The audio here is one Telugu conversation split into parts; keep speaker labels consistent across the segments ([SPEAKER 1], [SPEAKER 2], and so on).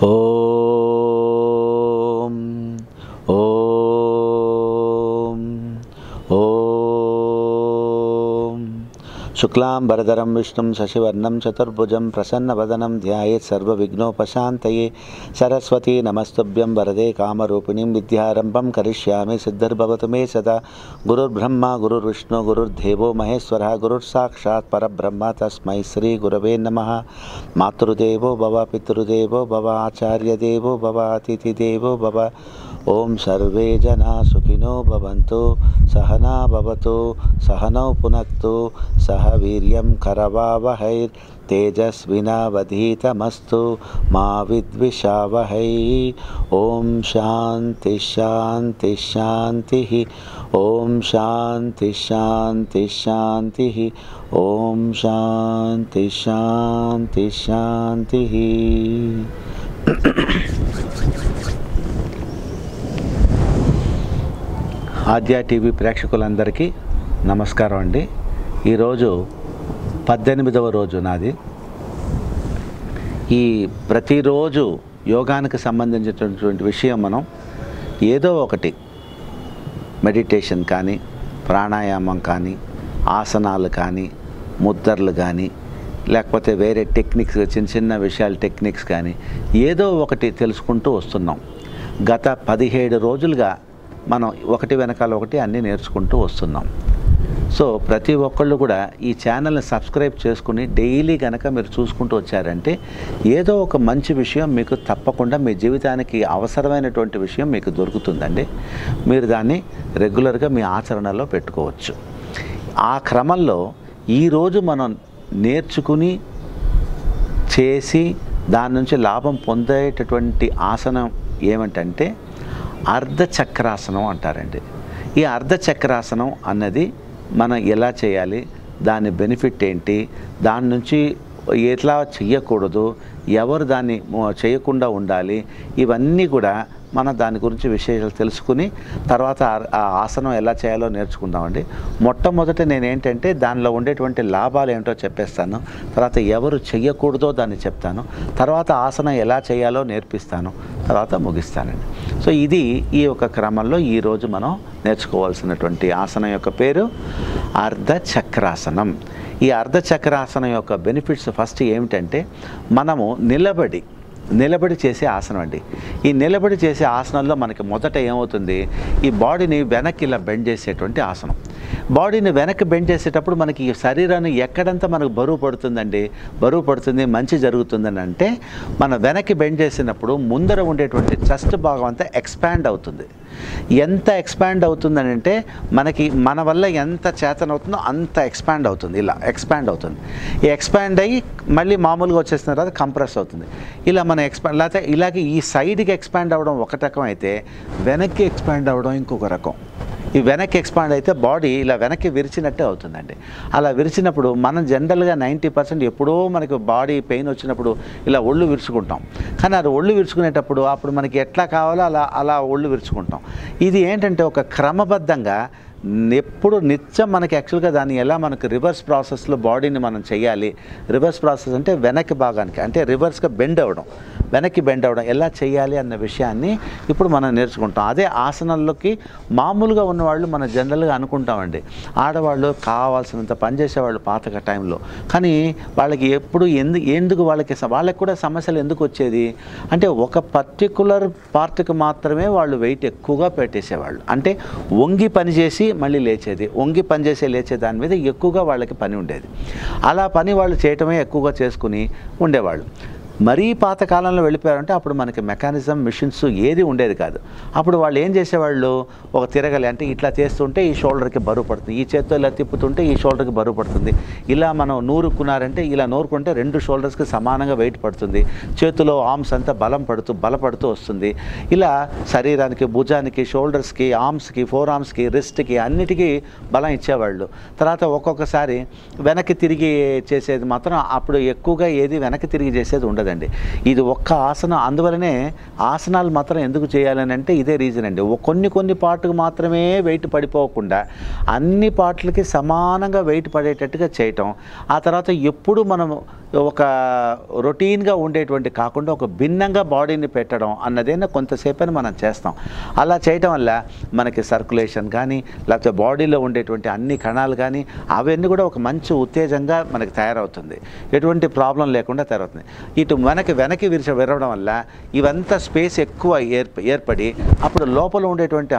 [SPEAKER 1] ఓం ఓం ఓం శుక్లాంబరధరం విష్ణుం శశివర్ణం చతుర్భుజం ప్రసన్నవదనం ధ్యాయేత్ సర్వవిఘ్నోపశాంతయే సరస్వతీ నమస్తుభ్యం వరదే కామరూపిణీం విద్యారంభం కరిష్యామి సిద్ధిర్భవతు మే సదా గురుర్బ్రహ్మ గురుర్విష్ణు గురుర్దేవో మహేశ్వరः గురుర్సాక్షాత్ పరబ్రహ్మ తస్మై శ్రీ గురవే నమః. మాతృదేవో భవ పితృదేవో భవ ఆచార్యదేవో భవ అతిథిదేవో భవ. ఓం సర్వే జనా సుఖినో భవంతు సహనా భవతు సహనౌ పునక్తు సహ వీర్యం కరవావహై తేజస్వినావధీతమస్తు మా విద్విషావహై. ఓం శాంతి శాంతి శాంతి. ఓం శాంతి శాంతి శాంతి. ఓం శాంతి శాంతి శాంతి. ఆద్య టీవీ ప్రేక్షకులందరికీ నమస్కారం అండి. ఈరోజు 18వ రోజు నాది. ఈ ప్రతిరోజు యోగానికి సంబంధించినటువంటి విషయం మనం ఏదో ఒకటి మెడిటేషన్ కానీ ప్రాణాయామం కానీ ఆసనాలు కానీ ముద్రలు కానీ లేకపోతే వేరే టెక్నిక్స్ చిన్న చిన్న విషయాలు టెక్నిక్స్ కానీ ఏదో ఒకటి తెలుసుకుంటూ వస్తున్నాం. గత 17 రోజులుగా మనం ఒకటి వెనకాల ఒకటి అన్నీ నేర్చుకుంటూ వస్తున్నాం. సో ప్రతి ఒక్కళ్ళు కూడా ఈ ఛానల్ని సబ్స్క్రైబ్ చేసుకుని డైలీ కనుక మీరు చూసుకుంటూ వచ్చారంటే ఏదో ఒక మంచి విషయం మీకు తప్పకుండా మీ జీవితానికి అవసరమైనటువంటి విషయం మీకు దొరుకుతుందండి. మీరు దాన్ని రెగ్యులర్గా మీ ఆచరణలో పెట్టుకోవచ్చు. ఆ క్రమంలో ఈరోజు మనం నేర్చుకుని చేసి దాని నుంచి లాభం పొందేటటువంటి ఆసనం ఏమిటంటే అర్ధచక్రాసనం అంటారండి. ఈ అర్ధచక్రాసనం అన్నది మనం ఎలా చేయాలి, దాని బెనిఫిట్ ఏంటి, దాని నుంచి ఎట్లా చెయ్యకూడదు, ఎవరు దాన్ని చేయకుండా ఉండాలి, ఇవన్నీ కూడా మనం దాని గురించి విశేషాలు తెలుసుకుని తర్వాత ఆ ఆసనం ఎలా చేయాలో నేర్చుకుందామండి. మొట్టమొదట నేనేంటంటే దానిలో ఉండేటువంటి లాభాలు ఏమిటో చెప్పేస్తాను. తర్వాత ఎవరు చెయ్యకూడదో దాన్ని చెప్తాను. తర్వాత ఆసనం ఎలా చేయాలో నేర్పిస్తాను. తర్వాత ముగిస్తానండి. సో ఇది ఈ యొక్క క్రమంలో ఈరోజు మనం నేర్చుకోవాల్సినటువంటి ఆసనం యొక్క పేరు అర్ధచక్రాసనం. ఈ అర్ధచక్రాసనం యొక్క బెనిఫిట్స్ ఫస్ట్ ఏమిటంటే మనము నిలబడి చేసే ఆసనం అండి. ఈ నిలబడి చేసే ఆసనంలో మనకి మొదట ఏమవుతుంది, ఈ బాడీని వెనక్కి ఇలా బెండ్ చేసేటువంటి ఆసనం. బాడీని వెనక్కి బెండ్ చేసేటప్పుడు మనకి ఈ శరీరాన్ని ఎక్కడంతా మనకు బరువు పడుతుందండి, బరువు పడుతుంది, మంచి జరుగుతుందని అంటే మన వెనక్కి బెండ్ చేసినప్పుడు ముందర ఉండేటువంటి చెస్ట్ భాగం అంతా ఎక్స్పాండ్ అవుతుంది. ఎంత ఎక్స్పాండ్ అవుతుందని అంటే మన వల్ల ఎంత చేతన అవుతుందో అంత ఎక్స్పాండ్ అవుతుంది. ఇలా ఎక్స్పాండ్ అవుతుంది. ఈ ఎక్స్పాండ్ అయ్యి మళ్ళీ మామూలుగా వచ్చేసిన తర్వాత కంప్రెస్ అవుతుంది. ఇలా మన ఎక్స్పాండ్ లేకపోతే ఇలాగే ఈ సైడ్కి ఎక్స్పాండ్ అవ్వడం ఒక రకం అయితే వెనక్కి ఎక్స్పాండ్ అవ్వడం ఇంకొక రకం. ఈ వెనక్కి ఎక్స్పాండ్ అయితే బాడీ ఇలా వెనక్కి విరిచినట్టే అవుతుందండి. అలా విరిచినప్పుడు మనం జనరల్గా 90% ఎప్పుడో మనకు బాడీ పెయిన్ వచ్చినప్పుడు ఇలా ఒళ్ళు విరుచుకుంటాం. కానీ అది ఒళ్ళు విరుచుకునేటప్పుడు అప్పుడు మనకి ఎట్లా కావాలో అలా ఒళ్ళు విరుచుకుంటాం. ఇది ఏంటంటే ఒక క్రమబద్ధంగా ఎప్పుడు నిత్యం మనకి యాక్చువల్గా దాన్ని ఎలా మనకు రివర్స్ ప్రాసెస్లో బాడీని మనం చేయాలి. రివర్స్ ప్రాసెస్ అంటే వెనక్కి భాగానికి అంటే రివర్స్గా వెనక్కి బెండ్ అవ్వడం ఎలా చేయాలి అన్న విషయాన్ని ఇప్పుడు మనం నేర్చుకుంటాం. అదే ఆసనాల్లోకి మామూలుగా ఉన్నవాళ్ళు మనం జనరల్గా అనుకుంటామండి, ఆడవాళ్ళు కావాల్సినంత పనిచేసేవాళ్ళు పాత టైంలో. కానీ వాళ్ళకి ఎప్పుడు ఎందుకు వాళ్ళకి కూడా సమస్యలు ఎందుకు వచ్చేది అంటే ఒక పర్టికులర్ పార్ట్కి మాత్రమే వాళ్ళు వెయిట్ ఎక్కువగా పెట్టేసేవాళ్ళు. అంటే వంగి పనిచేసి మళ్ళీ లేచేది, వంగి పనిచేసే లేచే దాని మీద ఎక్కువగా వాళ్ళకి పని ఉండేది. అలా పని వాళ్ళు చేయటమే ఎక్కువగా చేసుకుని ఉండేవాళ్ళు. మరీ పాతకాలంలో వెళ్ళిపోయారంటే అప్పుడు మనకి మెకానిజం మిషన్స్ ఏది ఉండేది కాదు. అప్పుడు వాళ్ళు ఏం చేసేవాళ్ళు, ఒక తిరగలి అంటే ఇట్లా చేస్తుంటే ఈ షోల్డర్కి బరువు పడుతుంది, ఈ చేత్తో ఇలా తిప్పుతుంటే ఈ షోల్డర్కి బరువు పడుతుంది, ఇలా మనం నూరుకున్నారంటే ఇలా నూరుకుంటే 2 షోల్డర్స్కి సమానంగా వెయిట్ పడుతుంది, చేతిలో ఆర్మ్స్ అంతా బలపడుతూ వస్తుంది. ఇలా శరీరానికి భుజానికి షోల్డర్స్కి ఆర్మ్స్కి ఫోర్ ఆర్మ్స్కి రిస్ట్కి అన్నిటికీ బలం ఇచ్చేవాళ్ళు. తర్వాత ఒక్కొక్కసారి వెనక్కి తిరిగి చేసేది మాత్రం అప్పుడు ఎక్కువగా ఏది వెనక్కి తిరిగి చేసేది ఉండదు. ఉండదండి. ఇది ఒక్క ఆసనం. అందువలనే ఆసనాలు మాత్రం ఎందుకు చేయాలని అంటే ఇదే రీజన్ అండి. కొన్ని పార్ట్కి మాత్రమే వెయిట్ పడిపోకుండా అన్ని పార్ట్లకి సమానంగా వెయిట్ పడేటట్టుగా చేయటం. ఆ తర్వాత ఎప్పుడు మనం ఒక రొటీన్గా ఉండేటువంటి కాకుండా ఒక భిన్నంగా బాడీని పెట్టడం అన్నదేనా కొంతసేపని మనం చేస్తాం. అలా చేయటం వల్ల మనకి సర్క్యులేషన్ కానీ లేకపోతే బాడీలో ఉండేటువంటి అన్ని కణాలు కానీ అవన్నీ కూడా ఒక మంచి ఉత్తేజంగా మనకి తయారవుతుంది, ఎటువంటి ప్రాబ్లం లేకుండా తయారవుతుంది. ఇటు వెనక్కి విరవడం వల్ల ఇవంతా స్పేస్ ఎక్కువ ఏర్పడి అప్పుడు లోపల ఉండేటువంటి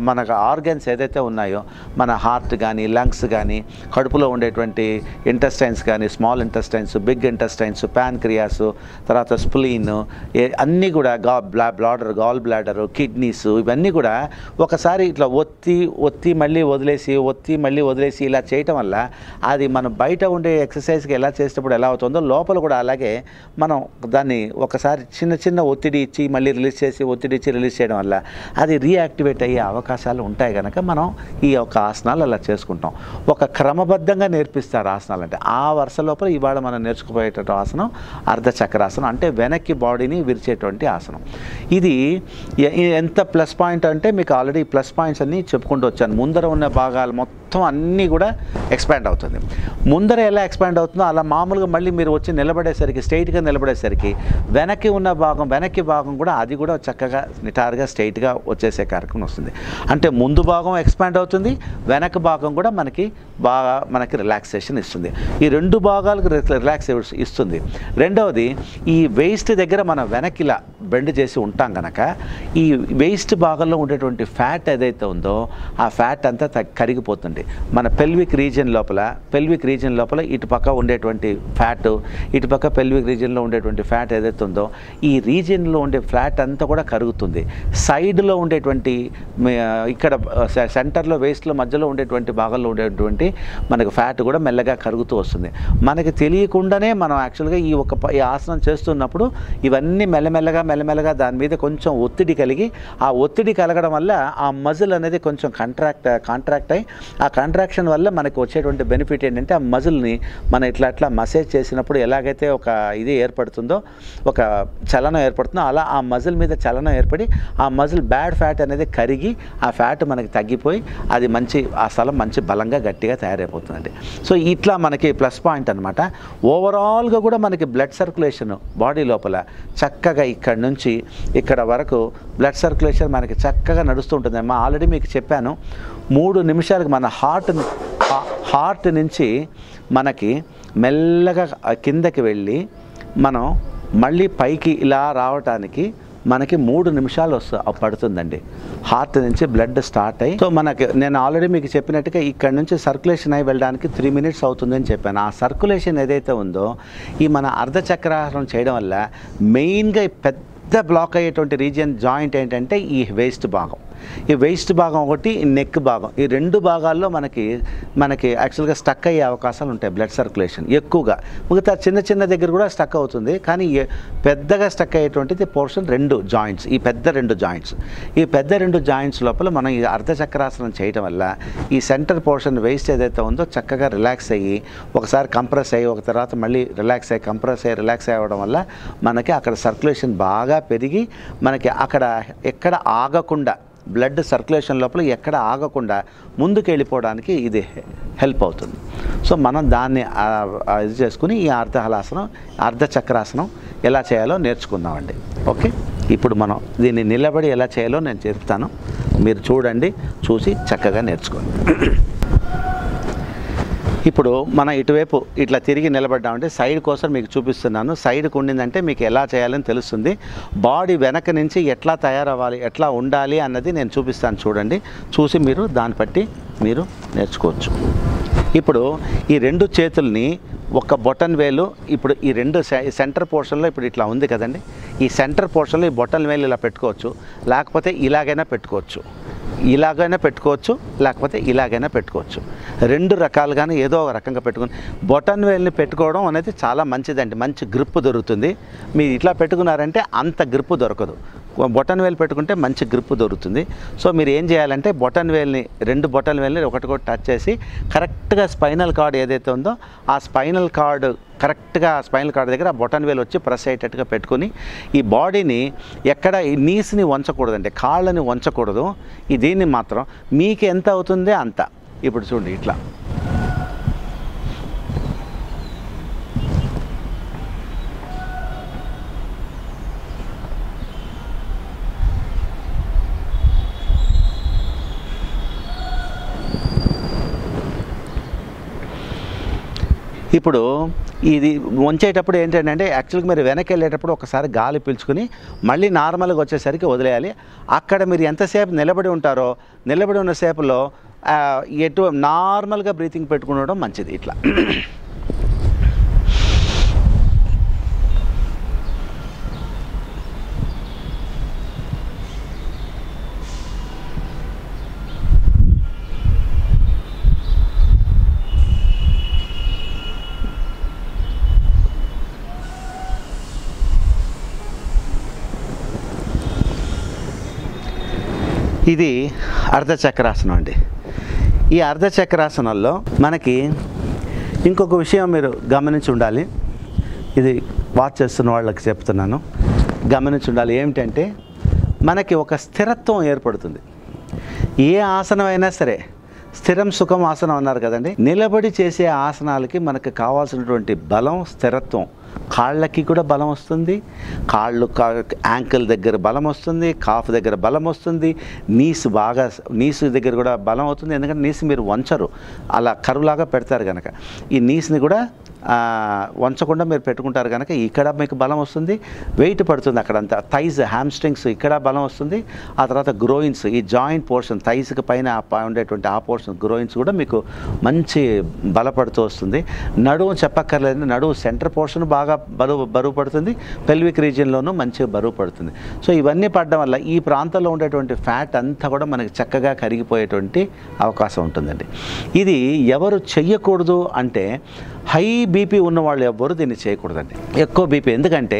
[SPEAKER 1] మనకు ఆర్గన్స్ ఏదైతే ఉన్నాయో మన హార్ట్ కానీ లంగ్స్ కానీ కడుపులో ఉండేటువంటి ఇంటెస్టైన్స్ కానీ small intestines, big intestines, pancreas, తర్వాత స్ప్లీన్ అన్నీ కూడా గాల్ బ్లాడర్, కిడ్నీస్ ఇవన్నీ కూడా ఒకసారి ఇట్లా ఒత్తి మళ్ళీ వదిలేసి ఇలా చేయటం వల్ల అది మనం బయట ఉండే ఎక్సర్సైజ్కి ఎలా చేసేటప్పుడు ఎలా అవుతుందో లోపల కూడా అలాగే మనం దాన్ని ఒకసారి చిన్న ఒత్తిడి ఇచ్చి మళ్ళీ రిలీజ్ చేసి ఒత్తిడి ఇచ్చి రిలీజ్ చేయడం వల్ల అది రీయాక్టివేట్ అయ్యే అవకాశాలు ఉంటాయి కనుక మనం ఈ యొక్క ఆసనాలు అలా చేసుకుంటాం. ఒక క్రమబద్ధంగా నేర్పిస్తారు ఆసనాలు అంటే. ఆ వరుస లోపల ఇవాళ మనం నేర్చుకుపోయేటటువంటి ఆసనం అర్ధచక్రాసనం, అంటే వెనక్కి బాడీని విరిచేటువంటి ఆసనం. ఇది ఎంత ప్లస్ పాయింట్ అంటే మీకు ఆల్రెడీ ప్లస్ పాయింట్స్ అన్నీ చెప్పుకుంటూ వచ్చాను. ముందర ఉన్న భాగాలు మొత్తం అన్నీ కూడా ఎక్స్పాండ్ అవుతుంది. ముందర ఎలా ఎక్స్పాండ్ అవుతుందో అలా మామూలుగా మళ్ళీ మీరు వచ్చి నిలబడేసరికి స్ట్రైట్గా నిలబడేసరికి వెనక్కి భాగం కూడా అది కూడా చక్కగా నిటారుగా స్ట్రైట్గా వచ్చేసే కార్యక్రమం వస్తుంది. అంటే ముందు భాగం ఎక్స్పాండ్ అవుతుంది, వెనక భాగం కూడా మనకి రిలాక్సేషన్ ఇస్తుంది. ఈ రెండు భాగాలకు రిలాక్సేషన్ ఇస్తుంది. రెండవది ఈ వేస్ట్ దగ్గర మనం వెనక్కి ఇలా బెండ్ చేసి ఉంటాం కనుక ఈ వేస్ట్ భాగంలో ఉండేటువంటి ఫ్యాట్ ఏదైతే ఉందో ఆ ఫ్యాట్ అంతా కరిగిపోతుంది. మన పెల్విక్ రీజియన్ లోపల ఇటు పక్క ఉండేటువంటి ఫ్యాట్, ఇటు పక్క పెల్విక్ రీజియన్లో ఉండేటువంటి ఫ్యాట్ ఏదైతే ఉందో ఈ రీజియన్లో ఉండే ఫ్యాట్ అంతా కూడా కరుగుతుంది. సైడ్లో ఉండేటువంటి ఇక్కడ సెంటర్లో వేస్ట్లో మధ్యలో ఉండేటువంటి భాగంలో ఉండేటువంటి మనకు ఫ్యాట్ కూడా మెల్లగా కరుగుతూ వస్తుంది. మనకి తెలియకుండానే మనం యాక్చువల్గా ఈ ఆసనం చేస్తున్నప్పుడు ఇవన్నీ మెల్లమెల్లగా దాని మీద కొంచెం ఒత్తిడి కలిగి ఆ ఒత్తిడి కలగడం వల్ల ఆ మజిల్ అనేది కొంచెం కాంట్రాక్ట్ అయ్యి ఆ కాంట్రాక్షన్ వల్ల మనకు వచ్చేటువంటి బెనిఫిట్ ఏంటంటే ఆ మజిల్ని మనం ఇట్లా మసాజ్ చేసినప్పుడు ఎలాగైతే ఒక ఇది ఏర్పడుతుందో, ఒక చలనం ఏర్పడుతుందో అలా ఆ మజిల్ మీద చలనం ఏర్పడి ఆ మజిల్ బ్యాడ్ ఫ్యాట్ అనేది కరిగి ఆ ఫ్యాట్ మనకి తగ్గిపోయి అది ఆ స్థలం మంచి బలంగా గట్టిగా తయారైపోతుందండి. సో ఇట్లా మనకి ప్లస్ పాయింట్ అనమాట. ఓవరాల్గా కూడా మనకి బ్లడ్ సర్క్యులేషన్ బాడీ లోపల చక్కగా ఇక్కడ నుంచి ఇక్కడ వరకు బ్లడ్ సర్క్యులేషన్ మనకి చక్కగా నడుస్తూ ఉంటుంది. అమ్మా ఆల్రెడీ మీకు చెప్పాను 3 నిమిషాలకు మన హార్ట్ నుంచి మనకి మెల్లగా కిందకి వెళ్ళి మనం మళ్ళీ పైకి ఇలా రావటానికి మనకి 3 నిమిషాలు పడుతుందండి. హార్ట్ నుంచి బ్లడ్ స్టార్ట్ అయ్యి సో నేను ఆల్రెడీ మీకు చెప్పినట్టుగా ఇక్కడ నుంచి సర్క్యులేషన్ అయి వెళ్ళడానికి 3 మినిట్స్ అవుతుందని చెప్పాను. ఆ సర్క్యులేషన్ ఏదైతే ఉందో ఈ మన అర్ధచక్రాసనం చేయడం వల్ల మెయిన్గా పెద్ద బ్లాక్ అయ్యేటువంటి రీజియన్ జాయింట్ ఏంటంటే ఈ వేస్ట్ భాగం. ఈ వేస్ట్ భాగం ఒకటి, నెక్ భాగం, ఈ 2 భాగాల్లో మనకి యాక్చువల్గా స్టక్ అయ్యే అవకాశాలు ఉంటాయి బ్లడ్ సర్క్యులేషన్ ఎక్కువగా. మిగతా చిన్న దగ్గర కూడా స్టక్ అవుతుంది, కానీ పెద్దగా స్టక్ అయ్యేటువంటిది పోర్షన్ 2 జాయింట్స్, ఈ పెద్ద 2 జాయింట్స్ లోపల మనం ఈ అర్ధచక్రాసనం చేయడం వల్ల ఈ సెంటర్ పోర్షన్ వేస్ట్ ఏదైతే ఉందో చక్కగా రిలాక్స్ అయ్యి ఒకసారి కంప్రెస్ అయ్యి ఒక తర్వాత మళ్ళీ రిలాక్స్ అవ్వడం వల్ల మనకి అక్కడ సర్క్యులేషన్ బాగా పెరిగి మనకి అక్కడ ఎక్కడ ఆగకుండా బ్లడ్ సర్క్యులేషన్ లోపల ఎక్కడ ఆగకుండా ముందుకు వెళ్ళిపోవడానికి ఇది హెల్ప్ అవుతుంది. సో మనం దాన్ని ఇది చేసుకుని ఈ అర్ధచక్రాసనం ఎలా చేయాలో నేర్చుకుందామండి. ఓకే, ఇప్పుడు మనం దీన్ని నిలబడి ఎలా చేయాలో నేను చెప్తాను, మీరు చూడండి, చూసి చక్కగా నేర్చుకోండి. ఇప్పుడు మనం ఇటువైపు ఇట్లా తిరిగి నిలబడ్డామంటే సైడ్ కోసం మీకు చూపిస్తున్నాను. సైడ్కి ఉండిందంటే మీకు ఎలా చేయాలని తెలుస్తుంది. బాడీ వెనక నుంచి ఎట్లా తయారవ్వాలి, ఎట్లా ఉండాలి అన్నది నేను చూపిస్తాను. చూడండి, చూసి మీరు దాన్ని బట్టి మీరు నేర్చుకోవచ్చు. ఇప్పుడు ఈ 2 చేతుల్ని ఒక బొటన్ వేలు ఇప్పుడు ఈ 2 సెంటర్ పోర్షన్లో ఇప్పుడు ఇట్లా ఉంది కదండి, ఈ సెంటర్ పోర్షన్లో ఈ బొటన్ వేలు ఇలా పెట్టుకోవచ్చు, లేకపోతే ఇలాగైనా పెట్టుకోవచ్చు, లేకపోతే ఇలాగైనా పెట్టుకోవచ్చు. 2 రకాలుగానే ఏదో ఒక రకంగా పెట్టుకుని బొటన్ వేల్ని పెట్టుకోవడం అనేది చాలా మంచిదండి. మంచి గ్రిప్ దొరుకుతుంది. మీరు ఇట్లా పెట్టుకున్నారంటే అంత గ్రిప్ దొరకదు. బొటన్ వేలు పెట్టుకుంటే మంచి గ్రిప్ దొరుకుతుంది. సో మీరు ఏం చేయాలంటే బొటన్ వేల్ని 2 బొటన్ వేల్ని ఒకటి టచ్ చేసి కరెక్ట్గా స్పైనల్ కార్డ్ ఏదైతే ఉందో ఆ స్పైనల్ కార్డ్ దగ్గర ఆ బొటన్ వేలు వచ్చి ప్రెస్ అయ్యేటట్టుగా పెట్టుకుని ఈ బాడీని ఎక్కడ ఈ నీస్ని వంచకూడదండి, కాళ్ళని వంచకూడదు. దీన్ని మాత్రం మీకు ఎంత అవుతుందో అంత. ఇప్పుడు చూడండి, ఇట్లా ఇప్పుడు ఇది వంచేటప్పుడు ఏంటంటే యాక్చువల్గా మీరు వెనక్కి వెళ్ళేటప్పుడు ఒకసారి గాలి పీల్చుకుని మళ్ళీ నార్మల్గా వచ్చేసరికి వదిలేయాలి. అక్కడ మీరు ఎంతసేపు నిలబడి ఉంటారో నిలబడి ఉన్న సేపులో నార్మల్గా బ్రీతింగ్ పెట్టుకునడం మంచిది. ఇట్లా ఇది అర్ధచక్రాసనం అండి. ఈ అర్ధచక్రాసనంలో మనకి ఇంకొక విషయం మీరు గమనించి ఉండాలి. ఇది వాచ్ చేస్తున్న వాళ్ళకి చెప్తున్నాను, గమనించి ఉండాలి. ఏమిటంటే మనకి ఒక స్థిరత్వం ఏర్పడుతుంది. ఏ ఆసనం అయినా సరే స్థిరం సుఖం ఆసనం అన్నారు కదండి. నిలబడి చేసే ఆసనాలకి మనకు కావాల్సినటువంటి బలం, స్థిరత్వం. కాళ్ళకి కూడా బలం వస్తుంది, యాంకిల్ దగ్గర బలం వస్తుంది, కాఫ్ దగ్గర బలం వస్తుంది, నీసు దగ్గర కూడా బలం అవుతుంది. ఎందుకంటే నీసు మీరు వంచరు, అలా కరువులాగా పెడతారు కనుక ఈ నీసుని కూడా వంచకుండా మీరు పెట్టుకుంటారు కనుక ఇక్కడ మీకు బలం వస్తుంది, వెయిట్ పడుతుంది. అక్కడంతా థైస్, హ్యామ్స్ట్రింగ్స్ ఇక్కడ బలం వస్తుంది. ఆ తర్వాత గ్రోయిన్స్, ఈ జాయింట్ పోర్షన్ థైస్కి పైన ఉండేటువంటి ఆ పోర్షన్ గ్రోయిన్స్ కూడా మీకు మంచి బలపడుతూ వస్తుంది. నడుము చెప్పక్కర్లేదు, నడుము సెంటర్ పోర్షన్ బాగా బరువు పడుతుంది, పెల్విక్ రీజియన్లోనూ మంచిగా బరువు పడుతుంది. సో ఇవన్నీ పడడం వల్ల ఈ ప్రాంతంలో ఉండేటువంటి ఫ్యాట్ అంతా కూడా మనకి చక్కగా కరిగిపోయేటువంటి అవకాశం ఉంటుందండి. ఇది ఎవరు చెయ్యకూడదు అంటే హై బీపీ ఉన్న వాళ్ళు ఎవ్వరు దీన్ని చేయకూడదండి. ఎక్కువ బీపీ, ఎందుకంటే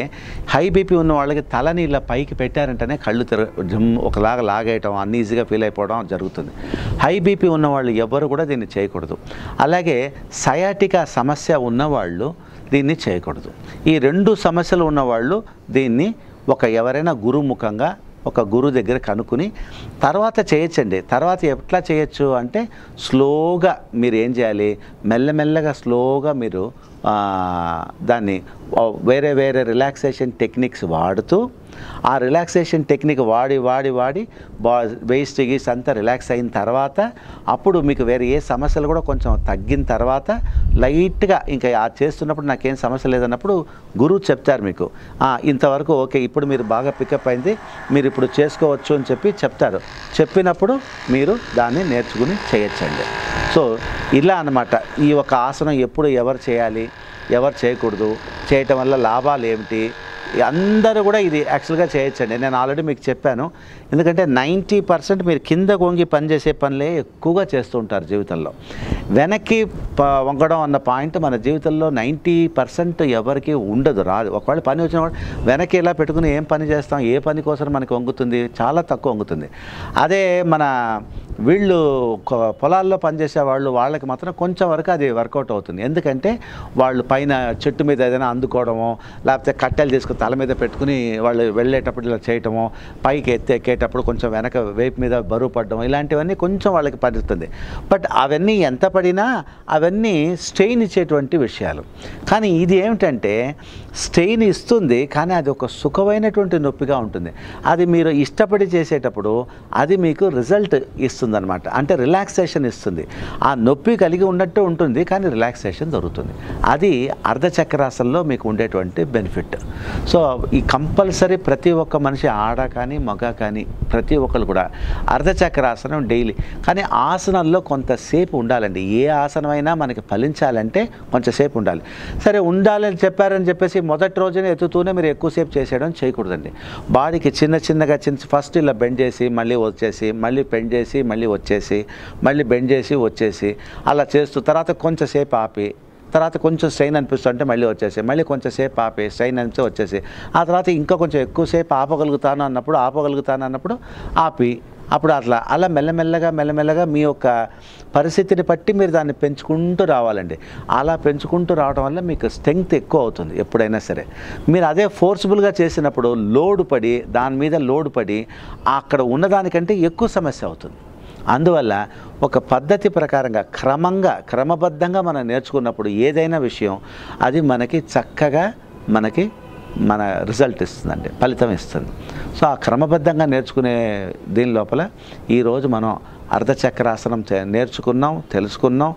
[SPEAKER 1] హై బీపీ ఉన్న వాళ్ళకి తలని ఇలా పైకి పెట్టారంటేనే కళ్ళు ఒకలాగా లాగేయటం, అన్ఈజీగా ఫీల్ అయిపోవడం జరుగుతుంది. హై బీపీ ఉన్న వాళ్ళు ఎవ్వరు కూడా దీన్ని చేయకూడదు. అలాగే సయాటికా సమస్య ఉన్నవాళ్ళు దీన్ని చేయకూడదు. ఈ రెండు సమస్యలు ఉన్నవాళ్ళు దీన్ని ఎవరైనా గురుముఖంగా ఒక గురువు దగ్గర కనుక్కుని తర్వాత చేయొచ్చండి. తర్వాత ఎట్లా చేయొచ్చు అంటే స్లోగా మీరు ఏం చేయాలి, మెల్లమెల్లగా స్లోగా మీరు దాన్ని వేరే రిలాక్సేషన్ టెక్నిక్స్ వాడుతూ ఆ రిలాక్సేషన్ టెక్నిక్ వాడి వేస్ట్ గీస్ అంతా రిలాక్స్ అయిన తర్వాత అప్పుడు మీకు వేరే ఏ సమస్యలు కూడా కొంచెం తగ్గిన తర్వాత లైట్గా ఇంకా చేస్తున్నప్పుడు నాకేం సమస్య లేదన్నప్పుడు గురువు చెప్తారు మీకు, ఇంతవరకు ఓకే, ఇప్పుడు మీరు బాగా పికప్ అయింది, మీరు ఇప్పుడు చేసుకోవచ్చు అని చెప్తారు. చెప్పినప్పుడు మీరు దాన్ని నేర్చుకుని చేయొచ్చండి. సో ఇలా అన్నమాట. ఈ ఒక ఆసనం ఎప్పుడు ఎవరు చేయాలి, ఎవరు చేయకూడదు, చేయటం వల్ల లాభాలు ఏమిటి, అందరూ కూడా ఇది యాక్చువల్గా చేయొచ్చండి. నేను ఆల్రెడీ మీకు చెప్పాను. ఎందుకంటే 90% మీరు కింద వంగి పనిచేసే పనులే ఎక్కువగా చేస్తూ ఉంటారు జీవితంలో. వెనక్కి వంగడం అన్న పాయింట్ మన జీవితంలో 90% ఎవరికి రాదు. ఒకవేళ పని వచ్చిన వాడు వెనక్కి ఇలా పెట్టుకుని ఏం పని చేస్తాం, ఏ పని కోసం మనకి వంగుతుంది, చాలా తక్కువ వంగుతుంది. అదే మన వీళ్ళు పొలాల్లో పనిచేసే వాళ్ళకి మాత్రం కొంచెం వరకు అది వర్కౌట్ అవుతుంది. ఎందుకంటే వాళ్ళు పైన చెట్టు మీద ఏదైనా అందుకోవడమో, లేకపోతే కట్టెలు తీసుకుని తల మీద పెట్టుకుని వాళ్ళు వెళ్ళేటప్పుడు ఇలా చేయటమో, పైకి ఎక్కేటప్పుడు కొంచెం వెనక వైపు మీద బరువు పడడం, ఇలాంటివన్నీ కొంచెం వాళ్ళకి పడుతుంది. బట్ అవన్నీ ఎంత పడినా అవన్నీ స్ట్రెయిన్ ఇచ్చేటువంటి విషయాలు. కానీ ఇది ఏమిటంటే స్ట్రెయిన్ ఇస్తుంది, కానీ అది ఒక సుఖమైనటువంటి నొప్పిగా ఉంటుంది. అది మీరు ఇష్టపడి చేసేటప్పుడు అది మీకు రిజల్ట్ ఇస్తుందన్నమాట. అంటే రిలాక్సేషన్ ఇస్తుంది. ఆ నొప్పి కలిగి ఉన్నట్టు ఉంటుంది, కానీ రిలాక్సేషన్ దొరుకుతుంది. అది అర్ధచక్రాసనంలో మీకు ఉండేటువంటి బెనిఫిట్. సో ఈ కంపల్సరీ ప్రతి ఒక్క మనిషి, ఆడ కానీ మగ కానీ ప్రతి ఒక్కరు కూడా అర్ధచక్రాసనం డైలీ. కానీ ఆసనంలో కొంతసేపు ఉండాలండి. ఏ ఆసనం అయినా మనకి ఫలించాలంటే కొంచెంసేపు ఉండాలి. సరే ఉండాలని చెప్పారని చెప్పేసి మొదటి రోజునే ఎత్తుతూనే మీరు ఎక్కువసేపు చేసేయడం చేయకూడదండి. బాడీకి చిన్నగా ఫస్ట్ ఇలా బెండ్ చేసి మళ్ళీ వచ్చేసి, మళ్ళీ బెండ్ చేసి మళ్ళీ వచ్చేసి, మళ్ళీ బెండ్ చేసి వచ్చేసి అలా చేస్తూ తర్వాత కొంచెంసేపు ఆపి, తర్వాత కొంచెం స్ట్రెయిన్ అనిపిస్తుంటే మళ్ళీ వచ్చేసి, మళ్ళీ కొంచెంసేపు ఆపి స్ట్రెయిన్ అనిపిస్తే వచ్చేసి, ఆ తర్వాత ఇంకా కొంచెం ఎక్కువసేపు ఆపగలుగుతాను అన్నప్పుడు ఆపి, అప్పుడు అలా మెల్లమెల్లగా మీ యొక్క పరిస్థితిని బట్టి మీరు దాన్ని పెంచుకుంటూ రావాలండి. అలా పెంచుకుంటూ రావడం వల్ల మీకు స్ట్రెంగ్త్ ఎక్కువ అవుతుంది. ఎప్పుడైనా సరే మీరు అదే ఫోర్స్ఫుల్గా చేసినప్పుడు దాని మీద లోడ్ పడి అక్కడ ఉన్నదానికంటే ఎక్కువ సమస్య అవుతుంది. అందువల్ల ఒక పద్ధతి ప్రకారంగా క్రమబద్ధంగా మనం నేర్చుకున్నప్పుడు ఏదైనా విషయం అది మనకి చక్కగా మన రిజల్ట్ ఇస్తుందండి, ఫలితం ఇస్తుంది. సో ఆ క్రమబద్ధంగా నేర్చుకునే దీని లోపల ఈరోజు మనం అర్ధచక్రాసనం నేర్చుకున్నాం, తెలుసుకున్నాం.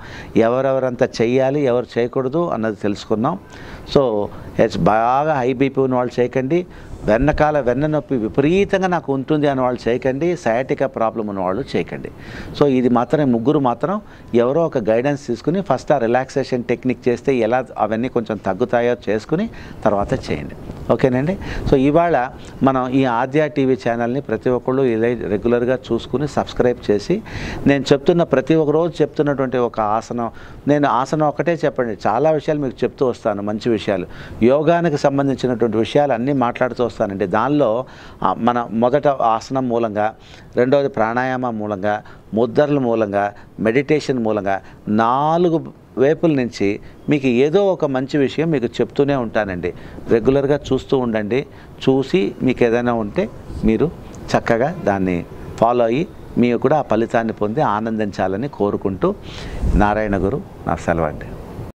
[SPEAKER 1] ఎవరెవరంతా చెయ్యాలి, ఎవరు చేయకూడదు అన్నది తెలుసుకున్నాం. సో బాగా హై బీపీ ఉన్న వాళ్ళు చేయకండి, వెన్న నొప్పి విపరీతంగా నాకు ఉంటుంది అని వాళ్ళు చేయకండి, సయాటికా ప్రాబ్లం ఉన్నవాళ్ళు చేయకండి. సో ఇది మాత్రం ముగ్గురు మాత్రం ఎవరో ఒక గైడెన్స్ తీసుకుని ఫస్ట్ ఆ రిలాక్సేషన్ టెక్నిక్ చేస్తే ఎలా అవన్నీ కొంచెం తగ్గుతాయో చేసుకుని తర్వాత చేయండి. ఓకేనండి. సో ఇవాళ మనం ఈ ఆద్య టీవీ ఛానల్ని ప్రతి ఒక్కళ్ళు ఇలా రెగ్యులర్గా చూసుకుని సబ్స్క్రైబ్ చేసి నేను చెప్తున్న ప్రతి ఒక్క రోజు చెప్తున్నటువంటి ఒక ఆసనం, నేను ఆసనం ఒకటే చెప్పండి, చాలా విషయాలు మీకు చెప్తూ వస్తాను, మంచి విషయాలు, యోగానికి సంబంధించినటువంటి విషయాలు అన్నీ మాట్లాడుతూ వస్తానండి. దానిలో మన మొదట ఆసనం మూలంగా, రెండవది ప్రాణాయామం మూలంగా, ముద్రల మూలంగా, మెడిటేషన్ మూలంగా 4 వైపుల నుంచి మీకు ఏదో ఒక మంచి విషయం మీకు చెప్తూనే ఉంటానండి. రెగ్యులర్గా చూస్తూ ఉండండి. చూసి మీకు ఏదైనా ఉంటే మీరు చక్కగా దాన్ని ఫాలో అయ్యి మీరు కూడా ఆ ఫలితాన్ని పొంది ఆనందించాలని కోరుకుంటూ నారాయణ గురు నా సెలవండి.